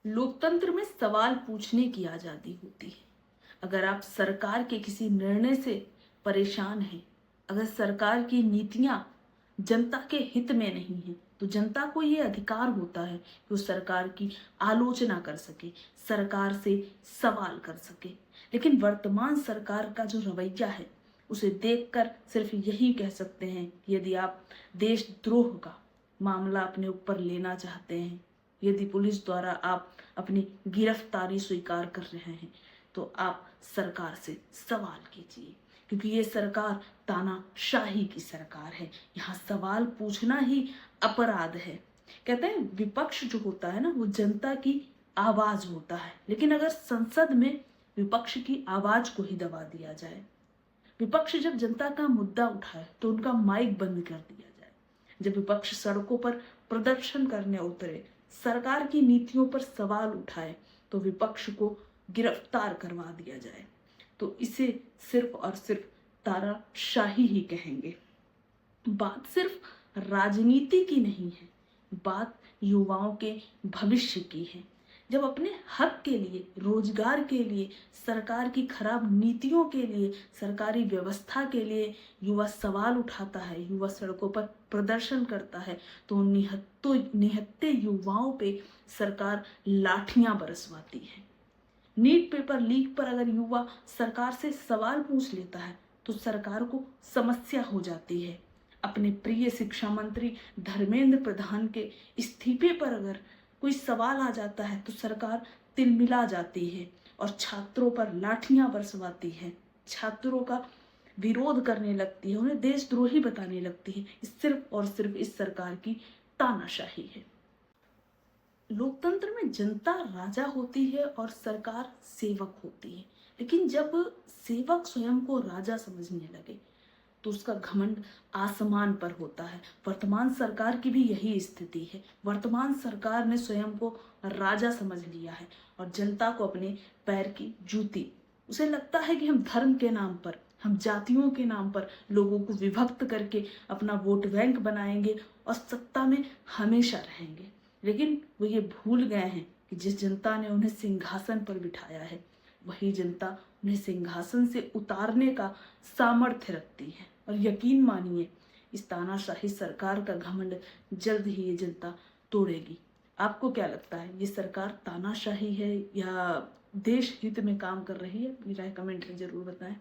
लोकतंत्र में सवाल पूछने की आजादी होती है। अगर आप सरकार के किसी निर्णय से परेशान हैं, अगर सरकार की नीतियां जनता के हित में नहीं है, तो जनता को ये अधिकार होता है कि वो सरकार की आलोचना कर सके, सरकार से सवाल कर सके। लेकिन वर्तमान सरकार का जो रवैया है, उसे देखकर सिर्फ यही कह सकते हैं कि यदि आप देशद्रोह का मामला अपने ऊपर लेना चाहते हैं, यदि पुलिस द्वारा आप अपनी गिरफ्तारी स्वीकार कर रहे हैं, तो आप सरकार से सवाल कीजिए, क्योंकि ये सरकार तानाशाही की सरकार है। यहाँ सवाल पूछना ही अपराध है। कहते हैं विपक्ष जो होता है ना, वो जनता की आवाज होता है। लेकिन अगर संसद में विपक्ष की आवाज को ही दबा दिया जाए, विपक्ष जब जनता का मुद्दा उठाए तो उनका माइक बंद कर दिया जाए, जब विपक्ष सड़कों पर प्रदर्शन करने उतरे, सरकार की नीतियों पर सवाल उठाए, तो विपक्ष को गिरफ्तार करवा दिया जाए, तो इसे सिर्फ और सिर्फ तानाशाही ही कहेंगे। बात सिर्फ राजनीति की नहीं है, बात युवाओं के भविष्य की है। जब अपने हक के लिए, रोजगार के लिए, सरकार की खराब नीतियों के लिए, सरकारी व्यवस्था के लिए युवा सवाल उठाता है, युवा सड़कों पर प्रदर्शन करता है, तो उन निहत्थे युवाओं पे सरकार लाठियां बरसवाती है। नीट पेपर लीक पर अगर युवा सरकार से सवाल पूछ लेता है, तो सरकार को समस्या हो जाती है। अपने प्रिय शिक्षा मंत्री धर्मेंद्र प्रधान के इस्तीफे पर अगर कोई सवाल आ जाता है, तो सरकार तिलमिला जाती है और छात्रों पर लाठियां बरसवाती है, छात्रों का विरोध करने लगती है, उन्हें देशद्रोही बताने लगती है। सिर्फ और सिर्फ इस सरकार की तानाशाही है। लोकतंत्र में जनता राजा होती है और सरकार सेवक होती है। लेकिन जब सेवक स्वयं को राजा समझने लगे, तो उसका घमंड आसमान पर होता है। वर्तमान सरकार की भी यही स्थिति है। वर्तमान सरकार ने स्वयं को राजा समझ लिया है और जनता को अपने पैर की जूती। उसे लगता है कि हम धर्म के नाम पर, हम जातियों के नाम पर लोगों को विभक्त करके अपना वोट बैंक बनाएंगे और सत्ता में हमेशा रहेंगे। लेकिन वो ये भूल गए हैं कि जिस जनता ने उन्हें सिंहासन पर बिठाया है, वही जनता उन्हें सिंहासन से उतारने का सामर्थ्य रखती है। और यकीन मानिए, इस तानाशाही सरकार का घमंड जल्द ही ये जनता तोड़ेगी। आपको क्या लगता है, ये सरकार तानाशाही है या देश हित में काम कर रही है? अपनी राय कमेंट में जरूर बताएं।